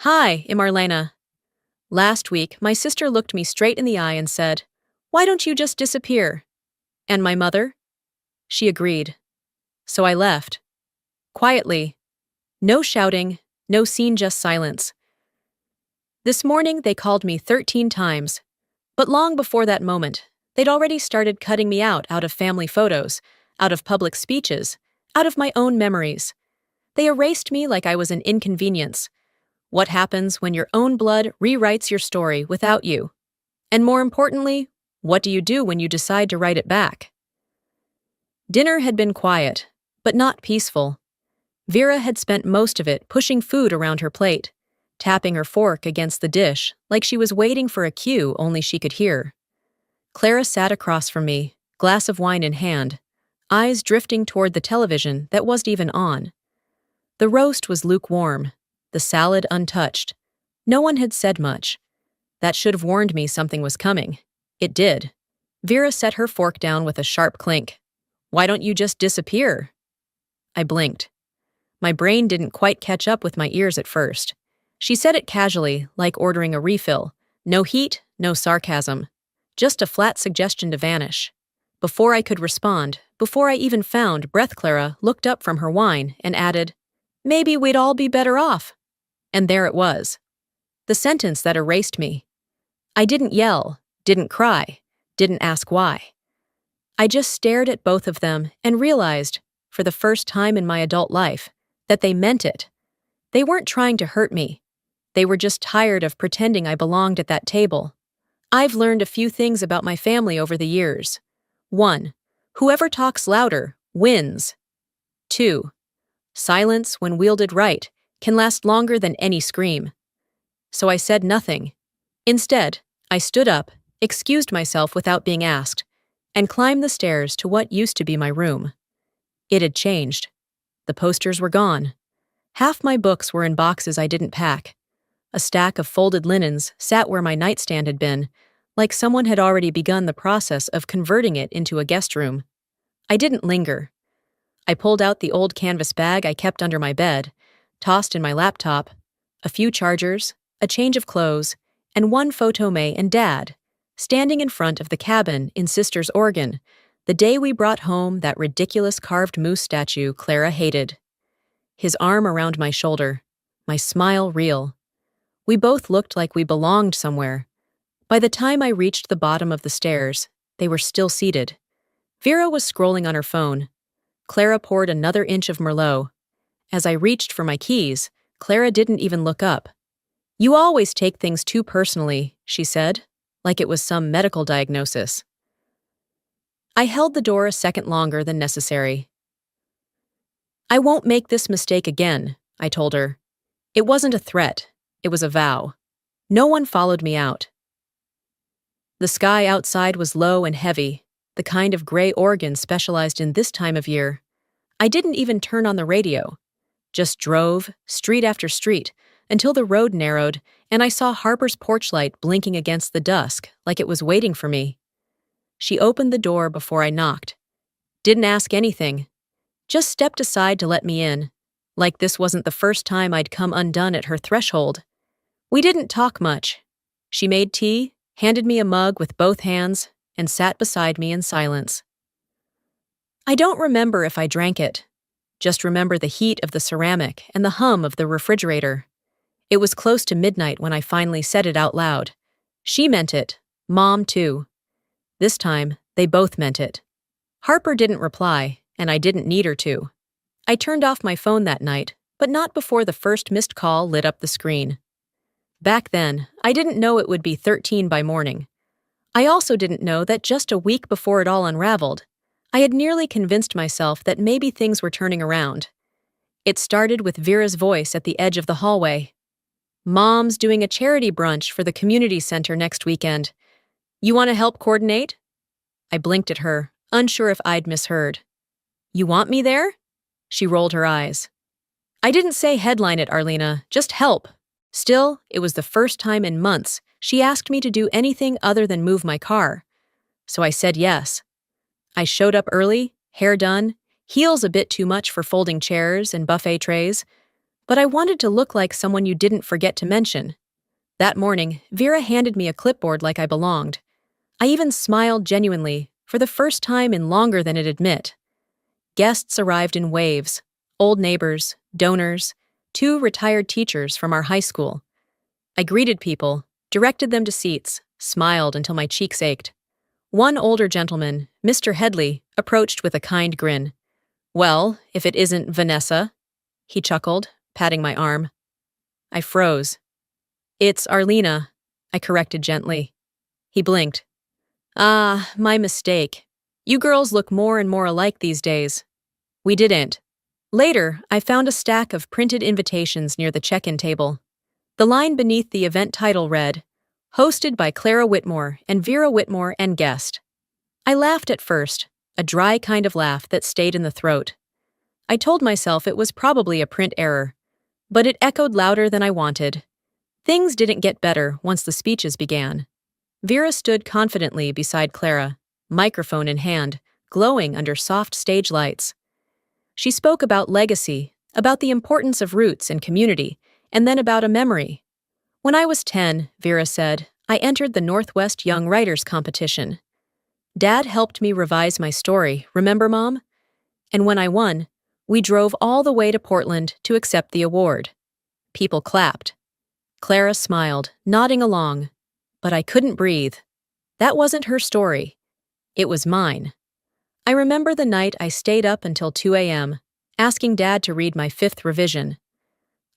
Hi, I'm Marlena. Last week, my sister looked me straight in the eye and said, "Why don't you just disappear?" And my mother? She agreed. So I left. Quietly. No shouting, no scene, just silence. This morning, they called me 13 times. But long before that moment, they'd already started cutting me out of family photos, out of public speeches, out of my own memories. They erased me like I was an inconvenience. What happens when your own blood rewrites your story without you? And more importantly, what do you do when you decide to write it back? Dinner had been quiet, but not peaceful. Vera had spent most of it pushing food around her plate, tapping her fork against the dish like she was waiting for a cue only she could hear. Clara sat across from me, glass of wine in hand, eyes drifting toward the television that wasn't even on. The roast was lukewarm, the salad untouched. No one had said much. That should have warned me something was coming. It did. Vera set her fork down with a sharp clink. "Why don't you just disappear?" I blinked. My brain didn't quite catch up with my ears at first. She said it casually, like ordering a refill. No heat, no sarcasm. Just a flat suggestion to vanish. Before I could respond, before I even found breath, Clara looked up from her wine and added, "Maybe we'd all be better off." And there it was. The sentence that erased me. I didn't yell, didn't cry, didn't ask why. I just stared at both of them and realized, for the first time in my adult life, that they meant it. They weren't trying to hurt me. They were just tired of pretending I belonged at that table. I've learned a few things about my family over the years. 1. Whoever talks louder wins. 2. Silence, when wielded right, can last longer than any scream. So I said nothing. Instead, I stood up, excused myself without being asked, and climbed the stairs to what used to be my room. It had changed. The posters were gone. Half my books were in boxes I didn't pack. A stack of folded linens sat where my nightstand had been, like someone had already begun the process of converting it into a guest room. I didn't linger. I pulled out the old canvas bag I kept under my bed, tossed in my laptop, a few chargers, a change of clothes, and one photo May and Dad, standing in front of the cabin in Sister's Oregon, the day we brought home that ridiculous carved moose statue Clara hated. His arm around my shoulder, my smile real. We both looked like we belonged somewhere. By the time I reached the bottom of the stairs, they were still seated. Vera was scrolling on her phone. Clara poured another inch of Merlot. As I reached for my keys, Clara didn't even look up. "You always take things too personally," she said, like it was some medical diagnosis. I held the door a second longer than necessary. "I won't make this mistake again," I told her. It wasn't a threat. It was a vow. No one followed me out. The sky outside was low and heavy, the kind of gray Oregon specialized in this time of year. I didn't even turn on the radio. Just drove, street after street, until the road narrowed and I saw Harper's porch light blinking against the dusk like it was waiting for me. She opened the door before I knocked. Didn't ask anything. Just stepped aside to let me in, like this wasn't the first time I'd come undone at her threshold. We didn't talk much. She made tea, handed me a mug with both hands, and sat beside me in silence. I don't remember if I drank it. Just remember the heat of the ceramic and the hum of the refrigerator. It was close to midnight when I finally said it out loud. She meant it. Mom, too. This time, they both meant it. Harper didn't reply, and I didn't need her to. I turned off my phone that night, but not before the first missed call lit up the screen. Back then, I didn't know it would be 13 by morning. I also didn't know that just a week before it all unraveled, I had nearly convinced myself that maybe things were turning around. It started with Vera's voice at the edge of the hallway. "Mom's doing a charity brunch for the community center next weekend. You want to help coordinate?" I blinked at her, unsure if I'd misheard. "You want me there?" She rolled her eyes. "I didn't say headline it, Arlena, just help." Still, it was the first time in months she asked me to do anything other than move my car. So I said yes. I showed up early, hair done, heels a bit too much for folding chairs and buffet trays, But I wanted to look like someone you didn't forget to mention. That morning, Vera handed me a clipboard like I belonged. I even smiled genuinely, for the first time in longer than it'd admit. Guests arrived in waves: old neighbors, donors, 2 retired teachers from our high school. I greeted people, directed them to seats, smiled until my cheeks ached. One older gentleman, Mr. Headley, approached with a kind grin. "Well, if it isn't Vanessa," he chuckled, patting my arm. I froze. "It's Arlena," I corrected gently. He blinked. "Ah, my mistake. You girls look more and more alike these days." We didn't. Later, I found a stack of printed invitations near the check-in table. The line beneath the event title read, "Hosted by Clara Whitmore and Vera Whitmore and guest." I laughed at first, a dry kind of laugh that stayed in the throat. I told myself it was probably a print error, but it echoed louder than I wanted. Things didn't get better once the speeches began. Vera stood confidently beside Clara, microphone in hand, glowing under soft stage lights. She spoke about legacy, about the importance of roots and community, and then about a memory. "When I was 10, Vera said, I entered the Northwest Young Writers Competition. Dad helped me revise my story, remember, Mom? And when I won, we drove all the way to Portland to accept the award." People clapped. Clara smiled, nodding along. But I couldn't breathe. That wasn't her story. It was mine. I remember the night I stayed up until 2 a.m., asking Dad to read my 5th revision.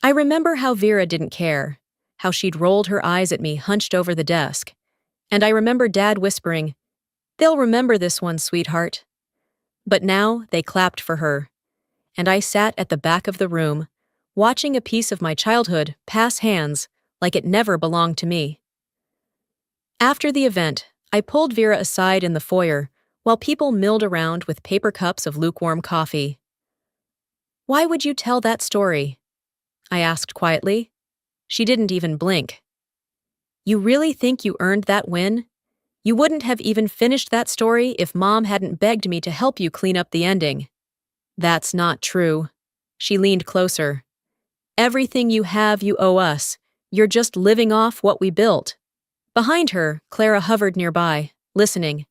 I remember how Vera didn't care, how she'd rolled her eyes at me hunched over the desk. And I remember Dad whispering, "They'll remember this one, sweetheart." But now they clapped for her. And I sat at the back of the room, watching a piece of my childhood pass hands like it never belonged to me. After the event, I pulled Vera aside in the foyer while people milled around with paper cups of lukewarm coffee. "Why would you tell that story?" I asked quietly. She didn't even blink. "You really think you earned that win? You wouldn't have even finished that story if Mom hadn't begged me to help you clean up the ending." "That's not true." She leaned closer. "Everything you have you owe us. You're just living off what we built." Behind her, Clara hovered nearby, listening.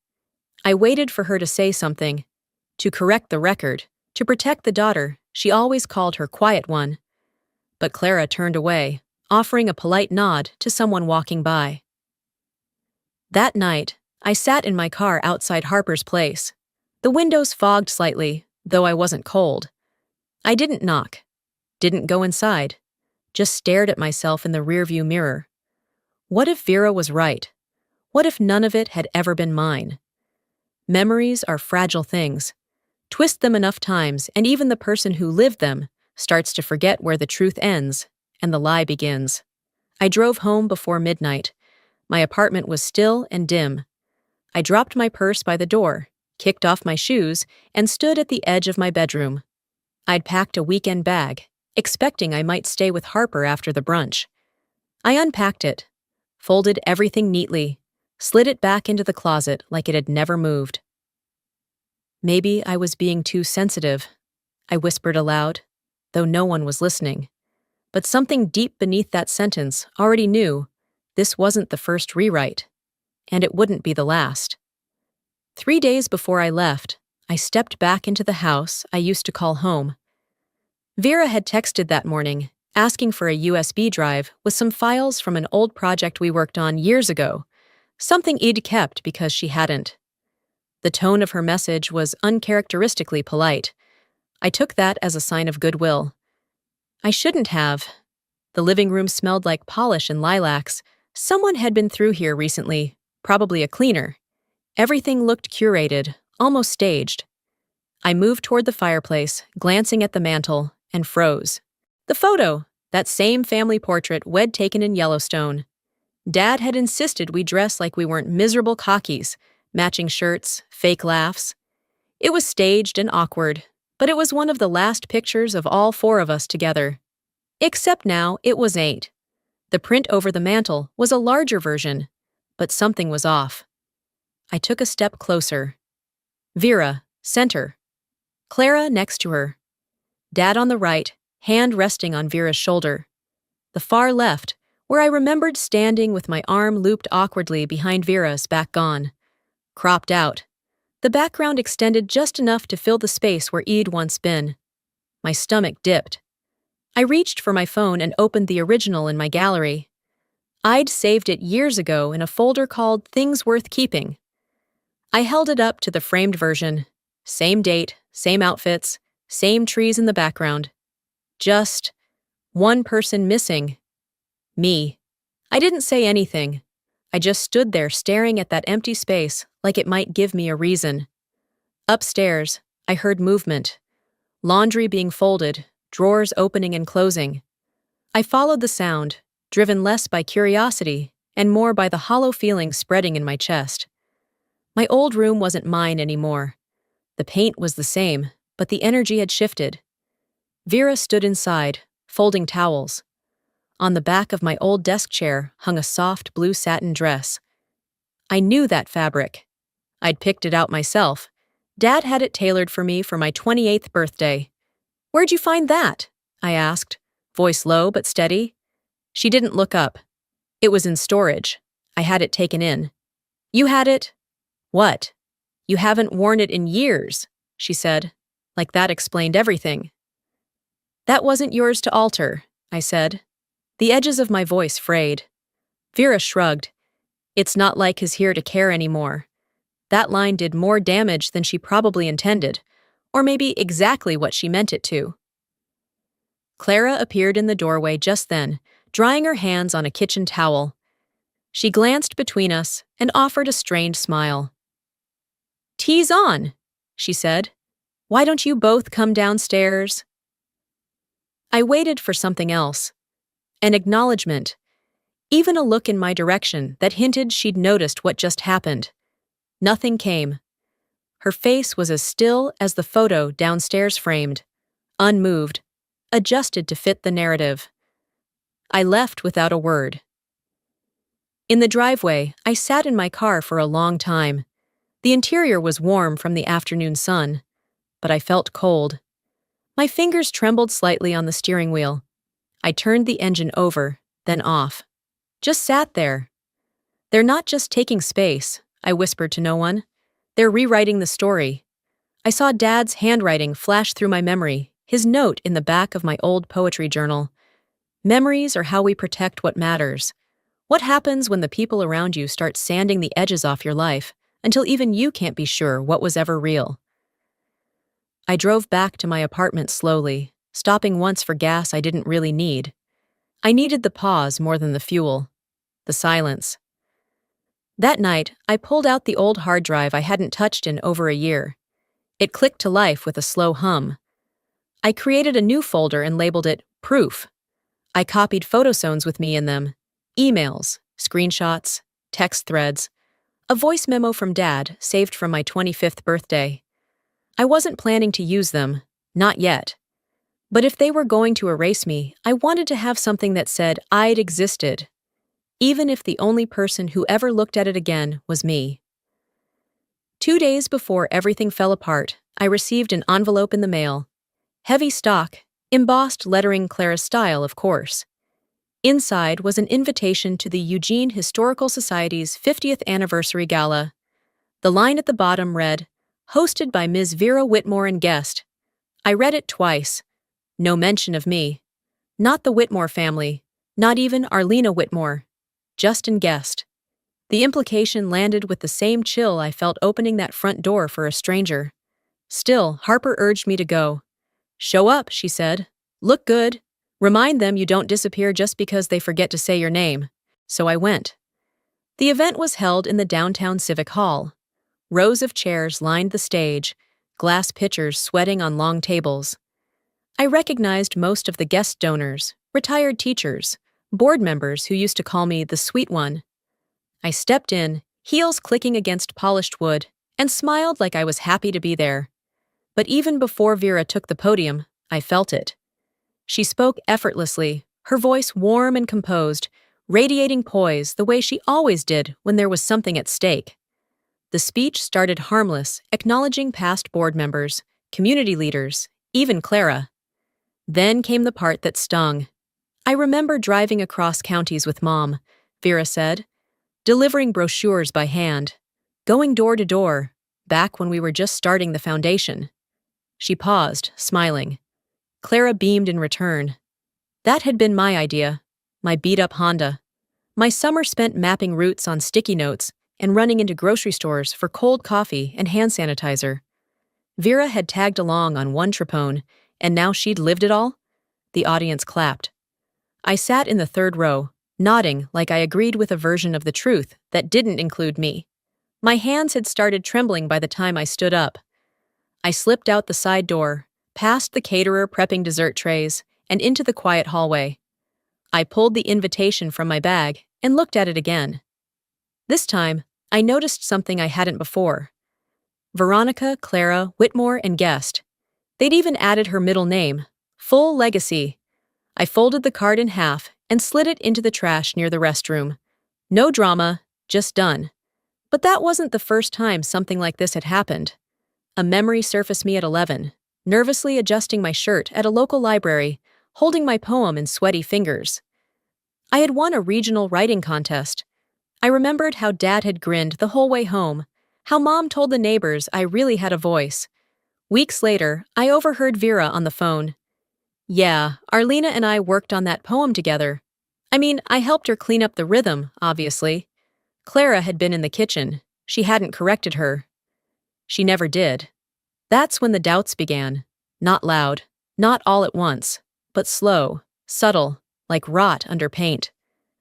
I waited for her to say something. To correct the record, to protect the daughter she always called her quiet one. But Clara turned away, offering a polite nod to someone walking by. That night, I sat in my car outside Harper's place. The windows fogged slightly, though I wasn't cold. I didn't knock, didn't go inside, just stared at myself in the rearview mirror. What if Vera was right? What if none of it had ever been mine? Memories are fragile things. Twist them enough times, and even the person who lived them starts to forget where the truth ends and the lie begins. I drove home before midnight. My apartment was still and dim. I dropped my purse by the door, kicked off my shoes, and stood at the edge of my bedroom. I'd packed a weekend bag, expecting I might stay with Harper after the brunch. I unpacked it, folded everything neatly, slid it back into the closet like it had never moved. Maybe I was being too sensitive, I whispered aloud, though no one was listening. But something deep beneath that sentence already knew this wasn't the first rewrite, and it wouldn't be the last. 3 days before I left, I stepped back into the house I used to call home. Vera had texted that morning, asking for a USB drive with some files from an old project we worked on years ago, something I'd kept because she hadn't. The tone of her message was uncharacteristically polite. I took that as a sign of goodwill. I shouldn't have. The living room smelled like polish and lilacs. Someone had been through here recently, probably a cleaner. Everything looked curated, almost staged. I moved toward the fireplace, glancing at the mantel, and froze. The photo, that same family portrait we'd taken in Yellowstone. Dad had insisted we dress like we weren't miserable cockies, matching shirts, fake laughs. It was staged and awkward, but it was one of the last pictures of all 4 of us together. Except now it was 8. The print over the mantel was a larger version, but something was off. I took a step closer. Vera, center. Clara next to her. Dad on the right, hand resting on Vera's shoulder. The far left, where I remembered standing with my arm looped awkwardly behind Vera's, back gone. Cropped out. The background extended just enough to fill the space where E'd once been. My stomach dipped. I reached for my phone and opened the original in my gallery. I'd saved it years ago in a folder called Things Worth Keeping. I held it up to the framed version. Same date, same outfits, same trees in the background. Just one person missing. Me. I didn't say anything. I just stood there staring at that empty space like it might give me a reason. Upstairs, I heard movement. Laundry being folded, drawers opening and closing. I followed the sound, driven less by curiosity and more by the hollow feeling spreading in my chest. My old room wasn't mine anymore. The paint was the same, but the energy had shifted. Vera stood inside, folding towels. On the back of my old desk chair hung a soft blue satin dress. I knew that fabric. I'd picked it out myself. Dad had it tailored for me for my 28th birthday. "Where'd you find that?" I asked, voice low but steady. She didn't look up. It was in storage. I had it taken in. "You had it?" "What?" "You haven't worn it in years," she said, like that explained everything. "That wasn't yours to alter," I said. The edges of my voice frayed. Vera shrugged. "It's not like he's here to care anymore." That line did more damage than she probably intended, or maybe exactly what she meant it to. Clara appeared in the doorway just then, drying her hands on a kitchen towel. She glanced between us and offered a strained smile. "Tea's on," she said. "Why don't you both come downstairs?" I waited for something else. An acknowledgement. Even a look in my direction that hinted she'd noticed what just happened. Nothing came. Her face was as still as the photo downstairs framed, unmoved, adjusted to fit the narrative. I left without a word. In the driveway, I sat in my car for a long time. The interior was warm from the afternoon sun, but I felt cold. My fingers trembled slightly on the steering wheel. I turned the engine over, then off. Just sat there. "They're not just taking space," I whispered to no one. "They're rewriting the story." I saw Dad's handwriting flash through my memory, his note in the back of my old poetry journal. Memories are how we protect what matters. What happens when the people around you start sanding the edges off your life until even you can't be sure what was ever real? I drove back to my apartment slowly, stopping once for gas I didn't really need. I needed the pause more than the fuel. The silence. That night, I pulled out the old hard drive I hadn't touched in over a year. It clicked to life with a slow hum. I created a new folder and labeled it Proof. I copied photozones with me in them, emails, screenshots, text threads, a voice memo from Dad saved from my 25th birthday. I wasn't planning to use them, not yet. But if they were going to erase me, I wanted to have something that said I'd existed, even if the only person who ever looked at it again was me. 2 days before everything fell apart, I received an envelope in the mail. Heavy stock, embossed lettering Clara's style, of course. Inside was an invitation to the Eugene Historical Society's 50th anniversary gala. The line at the bottom read, "Hosted by Ms. Vera Whitmore and guest." I read it twice. No mention of me. Not the Whitmore family, not even Arlena Whitmore. Just in guest. The implication landed with the same chill I felt opening that front door for a stranger. Still, Harper urged me to go. "Show up," she said. "Look good. Remind them you don't disappear just because they forget to say your name." So I went. The event was held in the downtown Civic Hall. Rows of chairs lined the stage, glass pitchers sweating on long tables. I recognized most of the guest donors, retired teachers, board members who used to call me the sweet one. I stepped in, heels clicking against polished wood, and smiled like I was happy to be there. But even before Vera took the podium, I felt it. She spoke effortlessly, her voice warm and composed, radiating poise the way she always did when there was something at stake. The speech started harmless, acknowledging past board members, community leaders, even Clara. Then came the part that stung. I remember driving across counties with Mom, Vera said, delivering brochures by hand, going door to door, back when we were just starting the foundation. She paused, smiling. Clara beamed in return. That had been my idea, my beat-up Honda. My summer spent mapping routes on sticky notes and running into grocery stores for cold coffee and hand sanitizer. Vera had tagged along on one tripone, and now she'd lived it all? The audience clapped. I sat in the third row, nodding like I agreed with a version of the truth that didn't include me. My hands had started trembling by the time I stood up. I slipped out the side door, past the caterer prepping dessert trays, and into the quiet hallway. I pulled the invitation from my bag and looked at it again. This time, I noticed something I hadn't before. Veronica, Clara, Whitmore, and Guest. They'd even added her middle name, Full Legacy. I folded the card in half and slid it into the trash near the restroom. No drama, just done. But that wasn't the first time something like this had happened. A memory surfaced me at 11, nervously adjusting my shirt at a local library, holding my poem in sweaty fingers. I had won a regional writing contest. I remembered how Dad had grinned the whole way home, how Mom told the neighbors I really had a voice. Weeks later, I overheard Vera on the phone. Yeah, Arlena and I worked on that poem together. I helped her clean up the rhythm, obviously. Clara had been in the kitchen. She hadn't corrected her. She never did. That's when the doubts began. Not loud, not all at once, but slow, subtle, like rot under paint.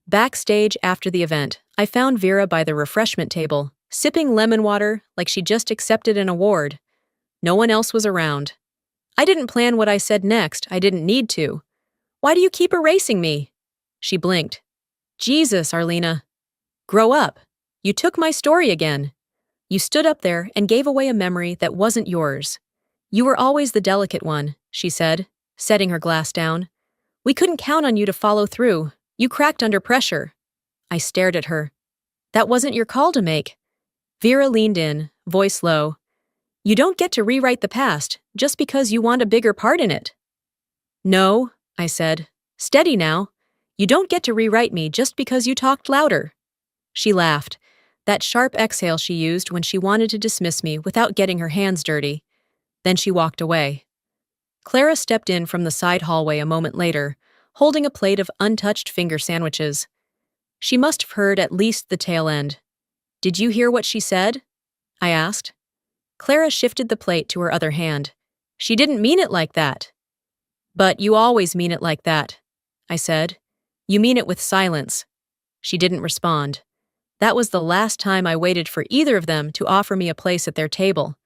Backstage after the event, I found Vera by the refreshment table, sipping lemon water like she just accepted an award. No one else was around. I didn't plan what I said next. I didn't need to. Why do you keep erasing me? She blinked. Jesus, Arlena. Grow up. You took my story again. You stood up there and gave away a memory that wasn't yours. You were always the delicate one, she said, setting her glass down. We couldn't count on you to follow through. You cracked under pressure. I stared at her. That wasn't your call to make. Vera leaned in, voice low. You don't get to rewrite the past just because you want a bigger part in it. No, I said. Steady now. You don't get to rewrite me just because you talked louder. She laughed, that sharp exhale she used when she wanted to dismiss me without getting her hands dirty. Then she walked away. Clara stepped in from the side hallway a moment later, holding a plate of untouched finger sandwiches. She must have heard at least the tail end. Did you hear what she said? I asked. Clara shifted the plate to her other hand. She didn't mean it like that. But you always mean it like that, I said. You mean it with silence. She didn't respond. That was the last time I waited for either of them to offer me a place at their table.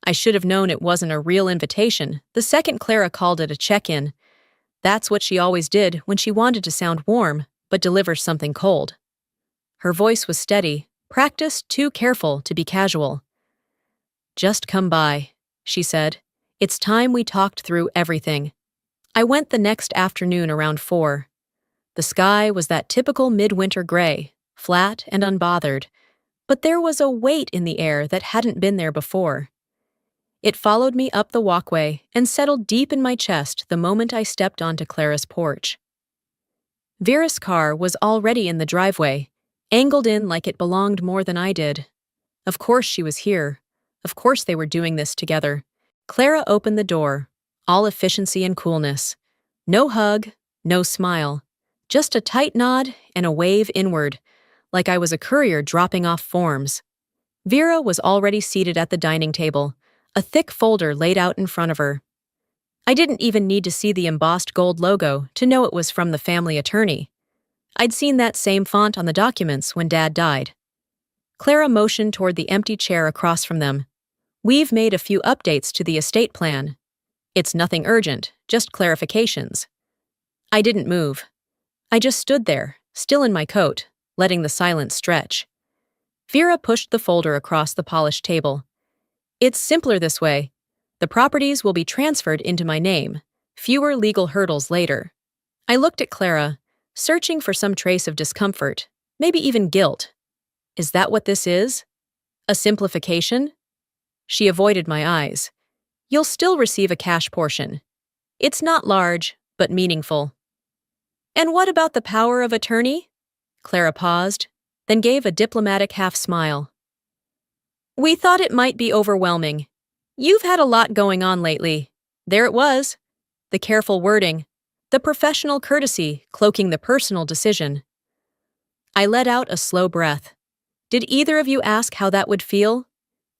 I should have known it wasn't a real invitation the second Clara called it a check-in. That's what she always did when she wanted to sound warm, but deliver something cold. Her voice was steady, practiced too careful to be casual. Just come by, she said. It's time we talked through everything. I went the next afternoon around 4. The sky was that typical midwinter gray, flat and unbothered, but there was a weight in the air that hadn't been there before. It followed me up the walkway and settled deep in my chest the moment I stepped onto Clara's porch. Vera's car was already in the driveway, angled in like it belonged more than I did. Of course she was here. Of course they were doing this together. Clara opened the door, all efficiency and coolness. No hug, no smile. Just a tight nod and a wave inward, like I was a courier dropping off forms. Vera was already seated at the dining table, a thick folder laid out in front of her. I didn't even need to see the embossed gold logo to know it was from the family attorney. I'd seen that same font on the documents when Dad died. Clara motioned toward the empty chair across from them. We've made a few updates to the estate plan. It's nothing urgent, just clarifications. I didn't move. I just stood there, still in my coat, letting the silence stretch. Vera pushed the folder across the polished table. It's simpler this way. The properties will be transferred into my name, fewer legal hurdles later. I looked at Clara, searching for some trace of discomfort, maybe even guilt. Is that what this is? A simplification? She avoided my eyes. You'll still receive a cash portion. It's not large, but meaningful. And what about the power of attorney? Clara paused, then gave a diplomatic half-smile. We thought it might be overwhelming. You've had a lot going on lately. There it was. The careful wording, the professional courtesy cloaking the personal decision. I let out a slow breath. Did either of you ask how that would feel?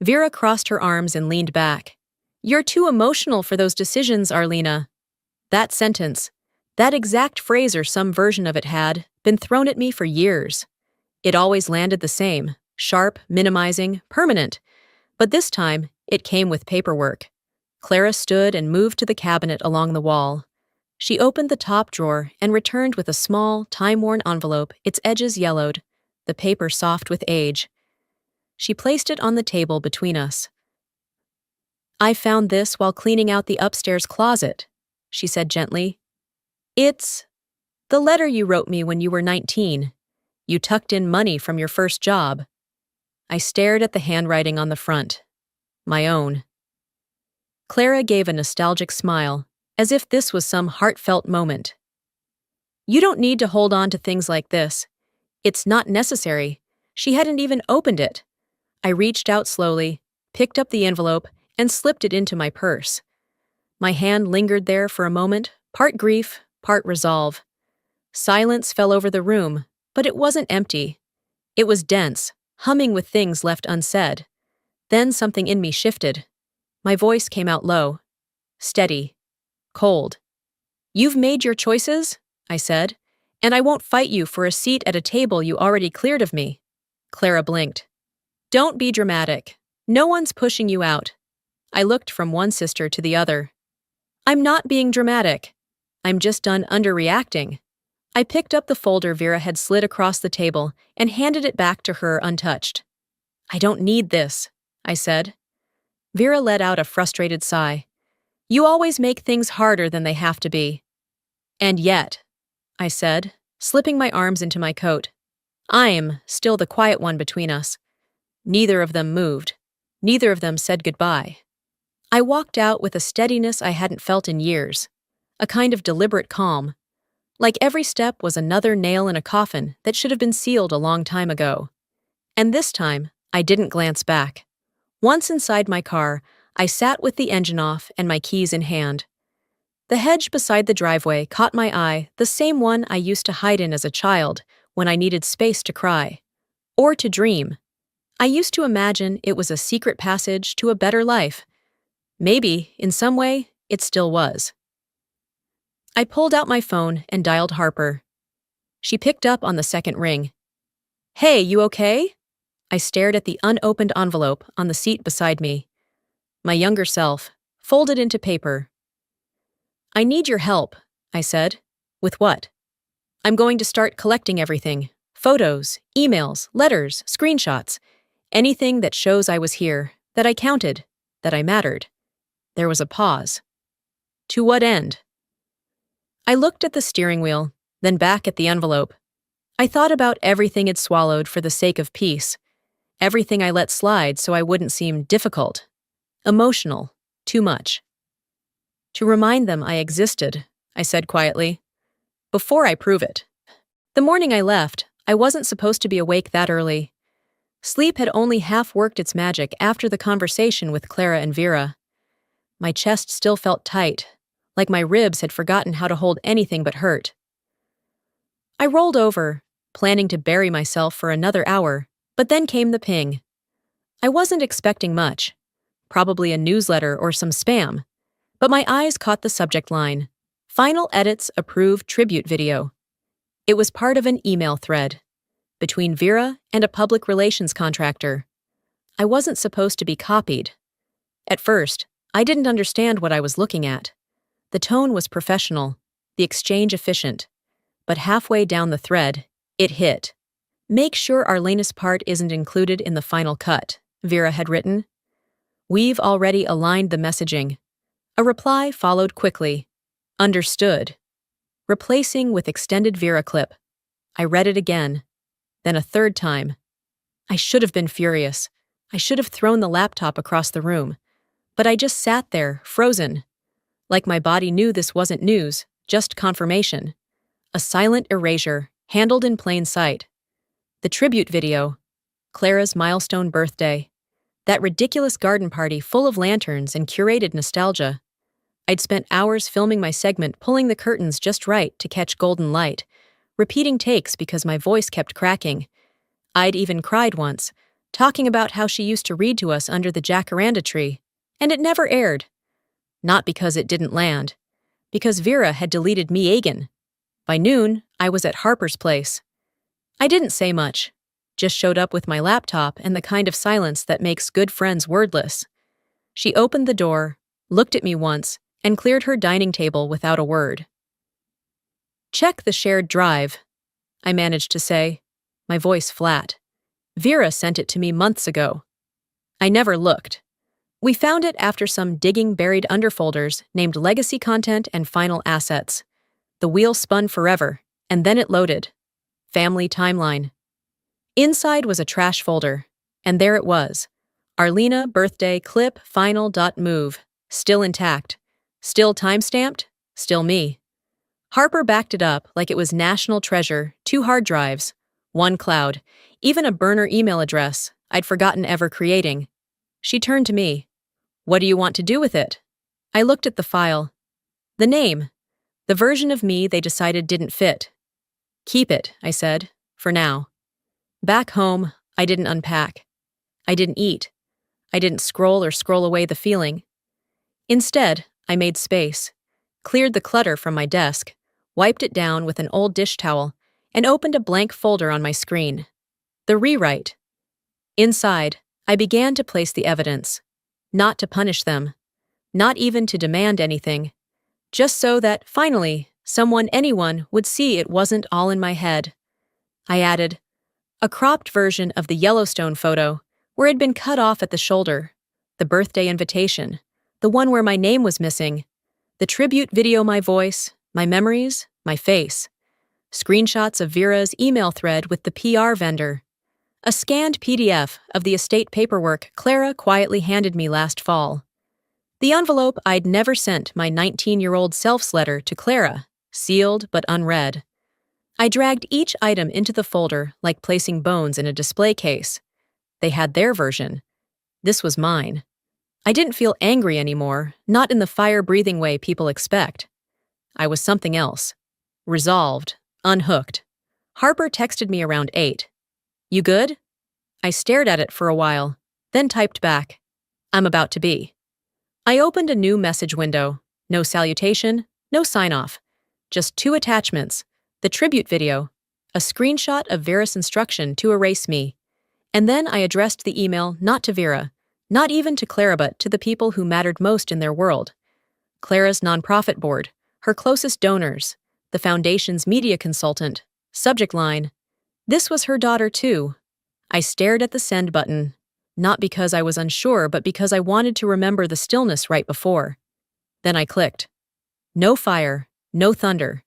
Vera crossed her arms and leaned back. You're too emotional for those decisions, Arlena. That sentence, that exact phrase or some version of it had been thrown at me for years. It always landed the same, sharp, minimizing, permanent. But this time, it came with paperwork. Clara stood and moved to the cabinet along the wall. She opened the top drawer and returned with a small, time-worn envelope, its edges yellowed, the paper soft with age. She placed it on the table between us. I found this while cleaning out the upstairs closet, she said gently. It's the letter you wrote me when you were 19. You tucked in money from your first job. I stared at the handwriting on the front. My own. Clara gave a nostalgic smile, as if this was some heartfelt moment. You don't need to hold on to things like this. It's not necessary. She hadn't even opened it. I reached out slowly, picked up the envelope, and slipped it into my purse. My hand lingered there for a moment, part grief, part resolve. Silence fell over the room, but it wasn't empty. It was dense, humming with things left unsaid. Then something in me shifted. My voice came out low, steady, cold. You've made your choices, I said, and I won't fight you for a seat at a table you already cleared of me. Clara blinked. Don't be dramatic. No one's pushing you out. I looked from one sister to the other. I'm not being dramatic. I'm just done underreacting. I picked up the folder Vera had slid across the table and handed it back to her untouched. I don't need this, I said. Vera let out a frustrated sigh. You always make things harder than they have to be. And yet, I said, slipping my arms into my coat, I'm still the quiet one between us. Neither of them moved. Neither of them said goodbye. I walked out with a steadiness I hadn't felt in years, a kind of deliberate calm, like every step was another nail in a coffin that should have been sealed a long time ago. And this time, I didn't glance back. Once inside my car, I sat with the engine off and my keys in hand. The hedge beside the driveway caught my eye, the same one I used to hide in as a child when I needed space to cry. Or to dream. I used to imagine it was a secret passage to a better life. Maybe, in some way, it still was. I pulled out my phone and dialed Harper. She picked up on the second ring. Hey, you okay? I stared at the unopened envelope on the seat beside me. My younger self, folded into paper. I need your help, I said. With what? I'm going to start collecting everything. Photos, emails, letters, screenshots. Anything that shows I was here, that I counted, that I mattered. There was a pause. To what end? I looked at the steering wheel, then back at the envelope. I thought about everything it swallowed for the sake of peace. Everything I let slide so I wouldn't seem difficult. Emotional. Too much. To remind them I existed, I said quietly. Before I prove it. The morning I left, I wasn't supposed to be awake that early. Sleep had only half worked its magic after the conversation with Clara and Vera. My chest still felt tight, like my ribs had forgotten how to hold anything but hurt. I rolled over, planning to bury myself for another hour, but then came the ping. I wasn't expecting much, probably a newsletter or some spam, but my eyes caught the subject line, Final Edits Approved Tribute Video. It was part of an email thread, between Vera and a public relations contractor. I wasn't supposed to be copied. At first, I didn't understand what I was looking at. The tone was professional, the exchange efficient. But halfway down the thread, it hit. Make sure Arlena's part isn't included in the final cut, Vera had written. We've already aligned the messaging. A reply followed quickly. Understood. Replacing with extended Vera clip. I read it again, then a third time. I should have been furious. I should have thrown the laptop across the room. But I just sat there, frozen. Like my body knew this wasn't news, just confirmation. A silent erasure, handled in plain sight. The tribute video. Clara's milestone birthday. That ridiculous garden party full of lanterns and curated nostalgia. I'd spent hours filming my segment, pulling the curtains just right to catch golden light, repeating takes because my voice kept cracking. I'd even cried once, talking about how she used to read to us under the jacaranda tree, and it never aired. Not because it didn't land. Because Vera had deleted me again. By noon, I was at Harper's place. I didn't say much, just showed up with my laptop and the kind of silence that makes good friends wordless. She opened the door, looked at me once, and cleared her dining table without a word. "Check the shared drive," I managed to say, my voice flat. "Vera sent it to me months ago." I never looked. We found it after some digging buried underfolders named Legacy Content and Final Assets. The wheel spun forever, and then it loaded. Family Timeline. Inside was a trash folder, and there it was. Arlena birthday clip final.move. Still intact. Still timestamped. Still me. Harper backed it up like it was national treasure, 2 hard drives, 1 cloud, even a burner email address I'd forgotten ever creating. She turned to me. "What do you want to do with it?" I looked at the file. The name. The version of me they decided didn't fit. "Keep it," I said, "for now." Back home, I didn't unpack. I didn't eat. I didn't scroll away the feeling. Instead, I made space, cleared the clutter from my desk, wiped it down with an old dish towel, and opened a blank folder on my screen. The rewrite. Inside, I began to place the evidence. Not to punish them. Not even to demand anything. Just so that, finally, anyone would see it wasn't all in my head. I added a cropped version of the Yellowstone photo, where it'd been cut off at the shoulder, the birthday invitation, the one where my name was missing, the tribute video, my voice, my memories, my face, screenshots of Vera's email thread with the PR vendor, a scanned PDF of the estate paperwork Clara quietly handed me last fall, the envelope I'd never sent my 19-year-old self's letter to Clara, sealed but unread. I dragged each item into the folder like placing bones in a display case. They had their version. This was mine. I didn't feel angry anymore, not in the fire-breathing way people expect. I was something else. Resolved, unhooked. Harper texted me around 8. "You good?" I stared at it for a while, then typed back, "I'm about to be." I opened a new message window. No salutation, no sign-off. Just 2 attachments. The tribute video, a screenshot of Vera's instruction to erase me. And then I addressed the email not to Vera, not even to Clara, but to the people who mattered most in their world. Clara's nonprofit board, her closest donors, the foundation's media consultant. Subject line, "This was her daughter too." I stared at the send button, not because I was unsure, but because I wanted to remember the stillness right before. Then I clicked. No fire, no thunder.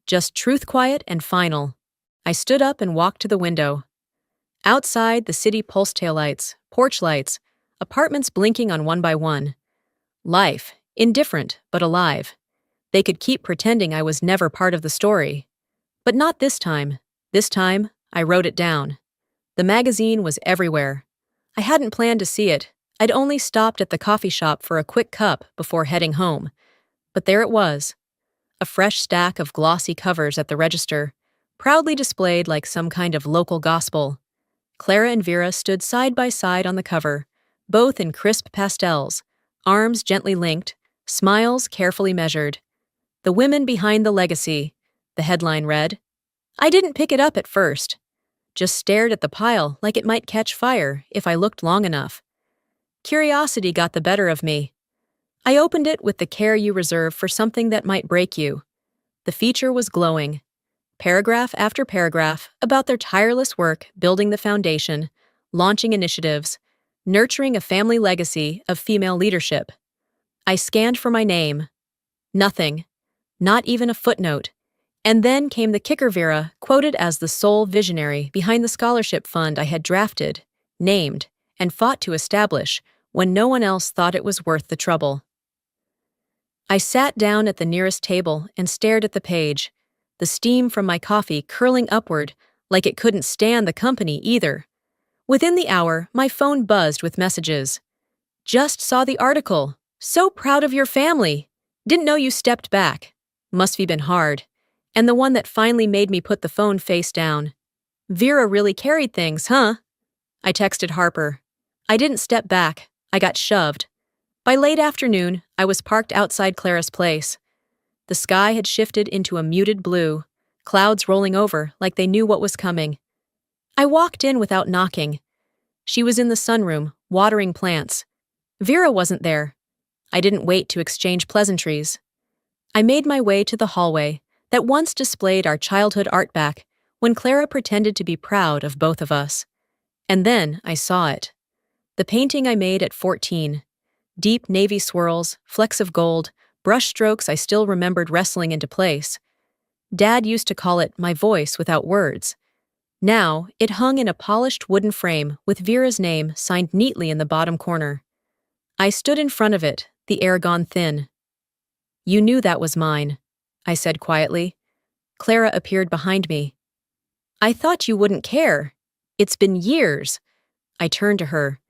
Just truth, quiet and final. I stood up and walked to the window. Outside, the city pulsed taillights, porch lights, apartments blinking on one by one. Life, indifferent but alive. They could keep pretending I was never part of the story. But not this time. This time, I wrote it down. The magazine was everywhere. I hadn't planned to see it. I'd only stopped at the coffee shop for a quick cup before heading home. But there it was. A fresh stack of glossy covers at the register, proudly displayed like some kind of local gospel. Clara and Vera stood side by side on the cover, both in crisp pastels, arms gently linked, smiles carefully measured. "The women behind the legacy," the headline read. I didn't pick it up at first, just stared at the pile like it might catch fire if I looked long enough. Curiosity got the better of me. I opened it with the care you reserve for something that might break you. The feature was glowing. Paragraph after paragraph about their tireless work building the foundation, launching initiatives, nurturing a family legacy of female leadership. I scanned for my name. Nothing. Not even a footnote. And then came the kicker: Vera, quoted as the sole visionary behind the scholarship fund I had drafted, named, and fought to establish when no one else thought it was worth the trouble. I sat down at the nearest table and stared at the page, the steam from my coffee curling upward like it couldn't stand the company either. Within the hour, my phone buzzed with messages. Just saw the article. So proud of your family. Didn't know you stepped back. Must have been hard. And the one that finally made me put the phone face down. Vera really carried things, huh? I texted Harper. I didn't step back. I got shoved. By late afternoon, I was parked outside Clara's place. The sky had shifted into a muted blue, clouds rolling over like they knew what was coming. I walked in without knocking. She was in the sunroom, watering plants. Vera wasn't there. I didn't wait to exchange pleasantries. I made my way to the hallway that once displayed our childhood art back when Clara pretended to be proud of both of us. And then I saw it. The painting I made at 14. Deep navy swirls, flecks of gold, brush strokes I still remembered wrestling into place. Dad used to call it my voice without words. Now, it hung in a polished wooden frame with Vera's name signed neatly in the bottom corner. I stood in front of it, the air gone thin. You knew that was mine, I said quietly. Clara appeared behind me. I thought you wouldn't care. It's been years. I turned to her.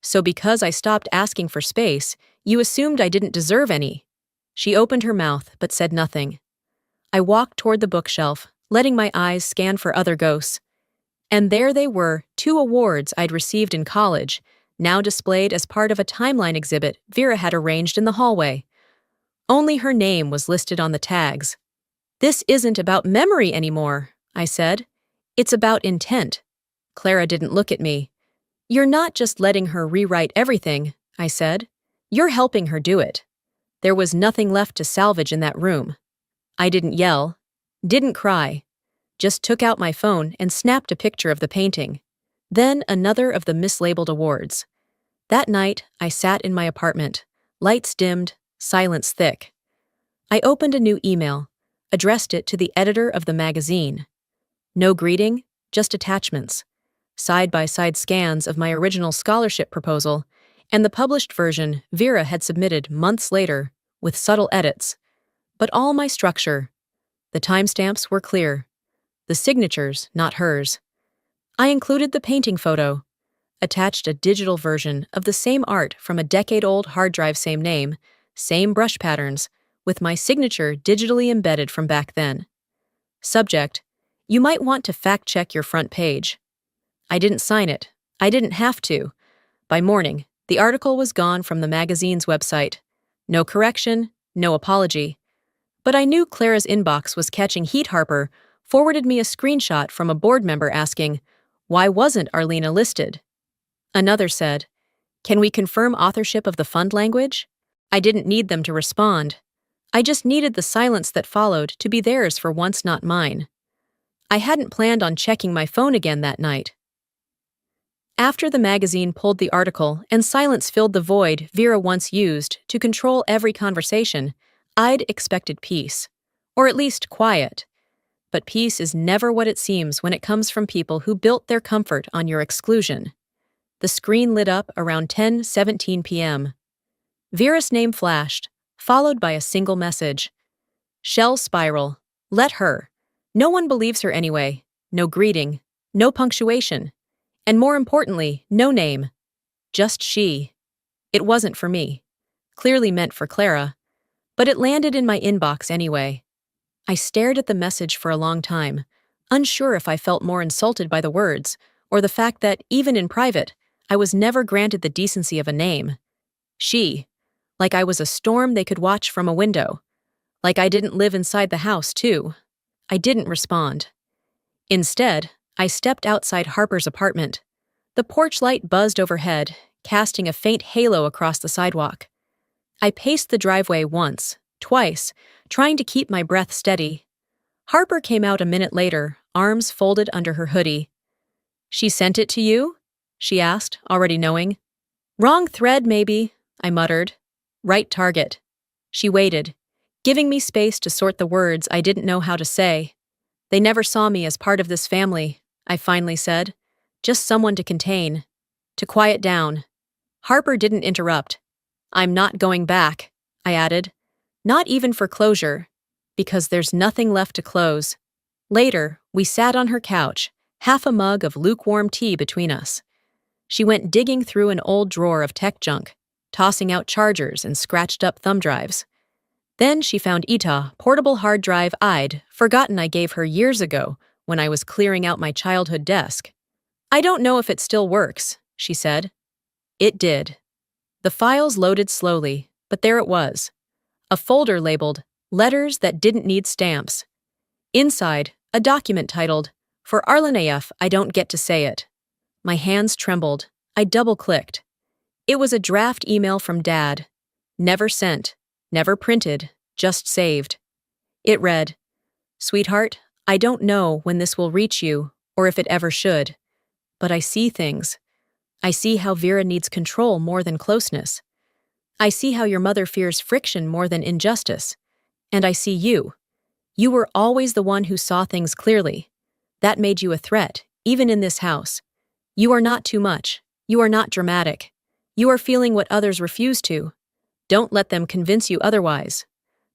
So because I stopped asking for space, you assumed I didn't deserve any. She opened her mouth but said nothing. I walked toward the bookshelf, letting my eyes scan for other ghosts. And there they were, 2 awards I'd received in college, now displayed as part of a timeline exhibit Vera had arranged in the hallway. Only her name was listed on the tags. This isn't about memory anymore, I said. It's about intent. Clara didn't look at me. You're not just letting her rewrite everything, I said. You're helping her do it. There was nothing left to salvage in that room. I didn't yell, didn't cry, just took out my phone and snapped a picture of the painting. Then another of the mislabeled awards. That night, I sat in my apartment, lights dimmed, silence thick. I opened a new email, addressed it to the editor of the magazine. No greeting, just attachments. Side-by-side scans of my original scholarship proposal and the published version Vera had submitted months later with subtle edits. But all my structure. The timestamps were clear. The signatures, not hers. I included the painting photo, attached a digital version of the same art from a decade-old hard drive, same name, same brush patterns, with my signature digitally embedded from back then. Subject: you might want to fact-check your front page. I didn't sign it. I didn't have to. By morning, the article was gone from the magazine's website. No correction, no apology. But I knew Clara's inbox was catching heat. Harper forwarded me a screenshot from a board member asking, why wasn't Arlena listed? Another said, can we confirm authorship of the fund language? I didn't need them to respond. I just needed the silence that followed to be theirs for once, not mine. I hadn't planned on checking my phone again that night. After the magazine pulled the article and silence filled the void Vera once used to control every conversation, I'd expected peace. Or at least quiet. But peace is never what it seems when it comes from people who built their comfort on your exclusion. The screen lit up around 10:17 p.m. Vera's name flashed, followed by a single message. Shell spiral. Let her. No one believes her anyway. No greeting. No punctuation. And more importantly, no name. Just she. It wasn't for me. Clearly meant for Clara. But it landed in my inbox anyway. I stared at the message for a long time, unsure if I felt more insulted by the words, or the fact that, even in private, I was never granted the decency of a name. She. Like I was a storm they could watch from a window. Like I didn't live inside the house, too. I didn't respond. Instead, I stepped outside Harper's apartment. The porch light buzzed overhead, casting a faint halo across the sidewalk. I paced the driveway once, twice, trying to keep my breath steady. Harper came out a minute later, arms folded under her hoodie. She sent it to you? She asked, already knowing. Wrong thread, maybe, I muttered. Right target. She waited, giving me space to sort the words I didn't know how to say. They never saw me as part of this family, I finally said. Just someone to contain. To quiet down. Harper didn't interrupt. I'm not going back, I added. Not even for closure, because there's nothing left to close. Later, we sat on her couch, half a mug of lukewarm tea between us. She went digging through an old drawer of tech junk, tossing out chargers and scratched-up thumb drives. Then she found ETA portable hard drive I'd forgotten I gave her years ago when I was clearing out my childhood desk. "I don't know if it still works," she said. It did. The files loaded slowly, but there it was. A folder labeled Letters That Didn't Need Stamps. Inside, a document titled, "For Arlenaev, I Don't Get to Say It." My hands trembled. I double-clicked. It was a draft email from Dad. Never sent, never printed, just saved. It read, "Sweetheart, I don't know when this will reach you, or if it ever should. But I see things. I see how Vera needs control more than closeness. I see how your mother fears friction more than injustice. And I see you. You were always the one who saw things clearly. That made you a threat, even in this house. You are not too much. You are not dramatic. You are feeling what others refuse to. Don't let them convince you otherwise.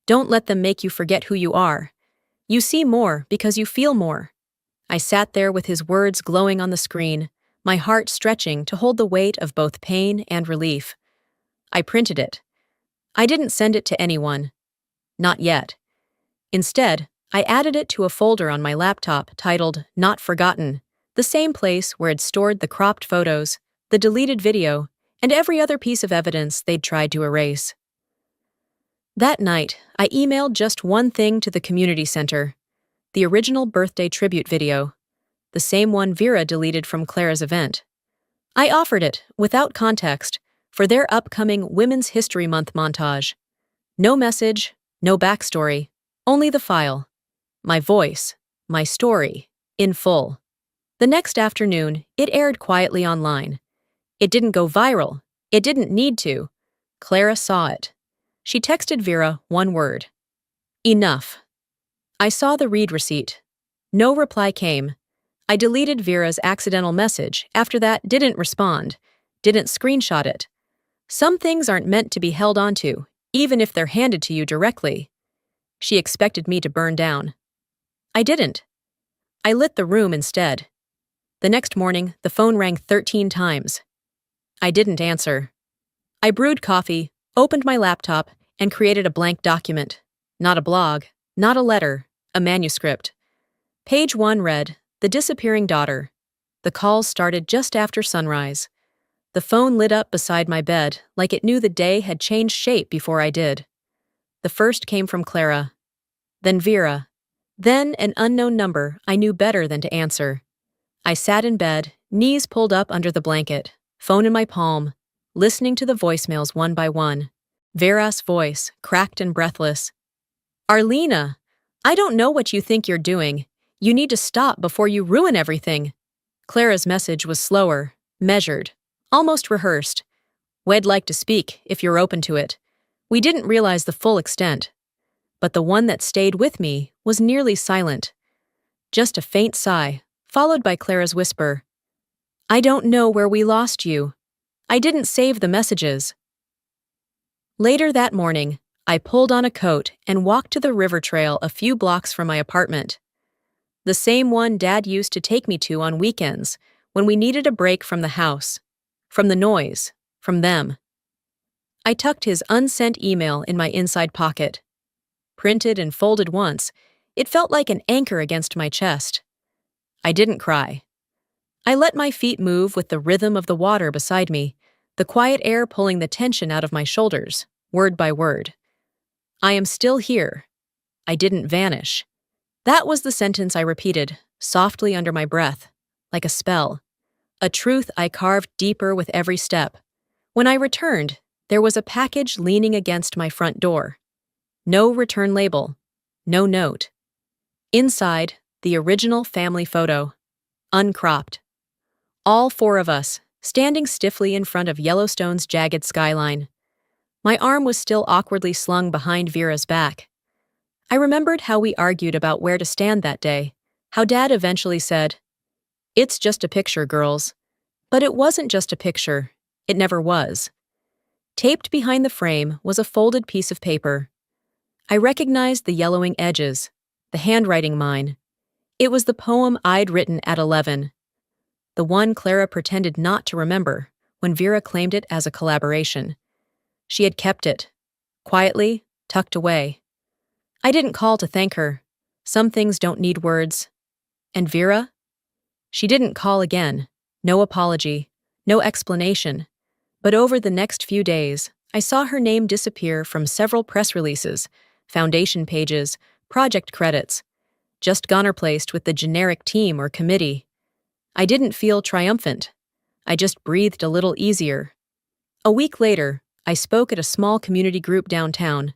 Don't let them make you forget who you are. You see more because you feel more." I sat there with his words glowing on the screen, my heart stretching to hold the weight of both pain and relief. I printed it. I didn't send it to anyone. Not yet. Instead, I added it to a folder on my laptop titled Not Forgotten, the same place where I'd stored the cropped photos, the deleted video, and every other piece of evidence they'd tried to erase. That night, I emailed just one thing to the community center, the original birthday tribute video, the same one Vera deleted from Clara's event. I offered it, without context, for their upcoming Women's History Month montage. No message, no backstory, only the file. My voice, my story, in full. The next afternoon, it aired quietly online. It didn't go viral. It didn't need to. Clara saw it. She texted Vera one word. Enough. I saw the read receipt. No reply came. I deleted Vera's accidental message after that, didn't respond, didn't screenshot it. Some things aren't meant to be held onto, even if they're handed to you directly. She expected me to burn down. I didn't. I lit the room instead. The next morning, the phone rang 13 times. I didn't answer. I brewed coffee, opened my laptop, and created a blank document. Not a blog, not a letter, a manuscript. Page 1 read, "The Disappearing Daughter." The calls started just after sunrise. The phone lit up beside my bed, like it knew the day had changed shape before I did. The first came from Clara. Then Vera. Then an unknown number I knew better than to answer. I sat in bed, knees pulled up under the blanket, phone in my palm, listening to the voicemails one by one. Vera's voice, cracked and breathless. "Arlena, I don't know what you think you're doing. You need to stop before you ruin everything." Clara's message was slower, measured, almost rehearsed. "We'd like to speak, if you're open to it. We didn't realize the full extent." But the one that stayed with me was nearly silent. Just a faint sigh, followed by Clara's whisper. "I don't know where we lost you. I didn't save the messages." Later that morning, I pulled on a coat and walked to the river trail a few blocks from my apartment. The same one Dad used to take me to on weekends when we needed a break from the house, from the noise, from them. I tucked his unsent email in my inside pocket. Printed and folded once, it felt like an anchor against my chest. I didn't cry. I let my feet move with the rhythm of the water beside me, the quiet air pulling the tension out of my shoulders, word by word. I am still here. I didn't vanish. That was the sentence I repeated, softly under my breath, like a spell. A truth I carved deeper with every step. When I returned, there was a package leaning against my front door. No return label. No note. Inside, the original family photo. Uncropped. All four of us, standing stiffly in front of Yellowstone's jagged skyline. My arm was still awkwardly slung behind Vera's back. I remembered how we argued about where to stand that day, how Dad eventually said, "It's just a picture, girls." But it wasn't just a picture. It never was. Taped behind the frame was a folded piece of paper. I recognized the yellowing edges, the handwriting mine. It was the poem I'd written at 11, the one Clara pretended not to remember when Vera claimed it as a collaboration. She had kept it, quietly, tucked away. I didn't call to thank her. Some things don't need words. And Vera? She didn't call again. No apology, no explanation. But over the next few days, I saw her name disappear from several press releases, foundation pages, project credits, just gone replaced with the generic team or committee. I didn't feel triumphant. I just breathed a little easier. A week later, I spoke at a small community group downtown.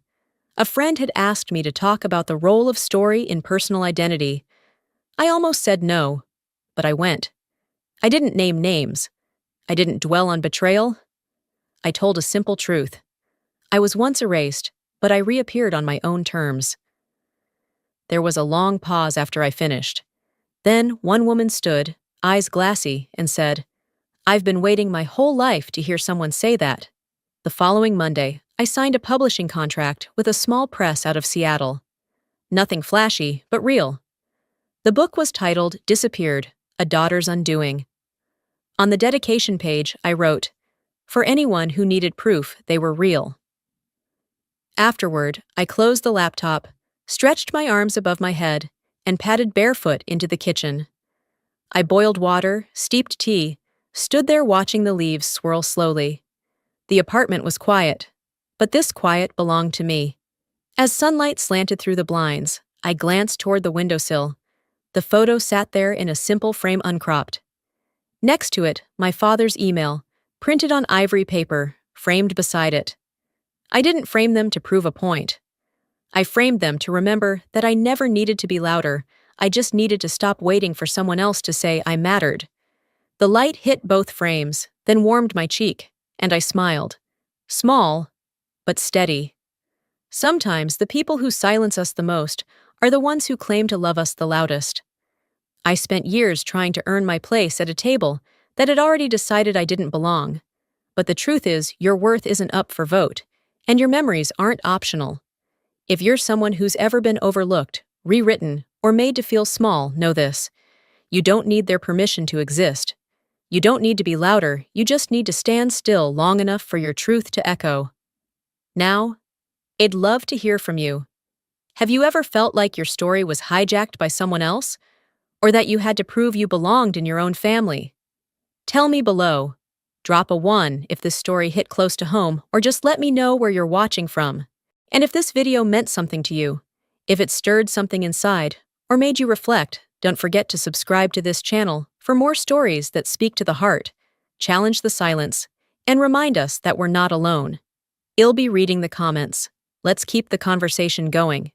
A friend had asked me to talk about the role of story in personal identity. I almost said no, but I went. I didn't name names. I didn't dwell on betrayal. I told a simple truth. I was once erased, but I reappeared on my own terms. There was a long pause after I finished. Then one woman stood, eyes glassy, and said, "I've been waiting my whole life to hear someone say that." The following Monday, I signed a publishing contract with a small press out of Seattle. Nothing flashy, but real. The book was titled Disappeared, A Daughter's Undoing. On the dedication page, I wrote, "For anyone who needed proof they were real." Afterward, I closed the laptop, stretched my arms above my head, and padded barefoot into the kitchen. I boiled water, steeped tea, stood there watching the leaves swirl slowly. The apartment was quiet, but this quiet belonged to me. As sunlight slanted through the blinds, I glanced toward the windowsill. The photo sat there in a simple frame uncropped. Next to it, my father's email, printed on ivory paper, framed beside it. I didn't frame them to prove a point. I framed them to remember that I never needed to be louder. I just needed to stop waiting for someone else to say I mattered. The light hit both frames, then warmed my cheek, and I smiled. Small, but steady. Sometimes the people who silence us the most are the ones who claim to love us the loudest. I spent years trying to earn my place at a table that had already decided I didn't belong. But the truth is, your worth isn't up for vote, and your memories aren't optional. If you're someone who's ever been overlooked, rewritten, or made to feel small, know this. You don't need their permission to exist. You don't need to be louder, you just need to stand still long enough for your truth to echo. Now, I'd love to hear from you. Have you ever felt like your story was hijacked by someone else? Or that you had to prove you belonged in your own family? Tell me below. Drop a 1 if this story hit close to home, or just let me know where you're watching from. And if this video meant something to you, if it stirred something inside, or made you reflect, don't forget to subscribe to this channel for more stories that speak to the heart, challenge the silence, and remind us that we're not alone. I'll be reading the comments. Let's keep the conversation going.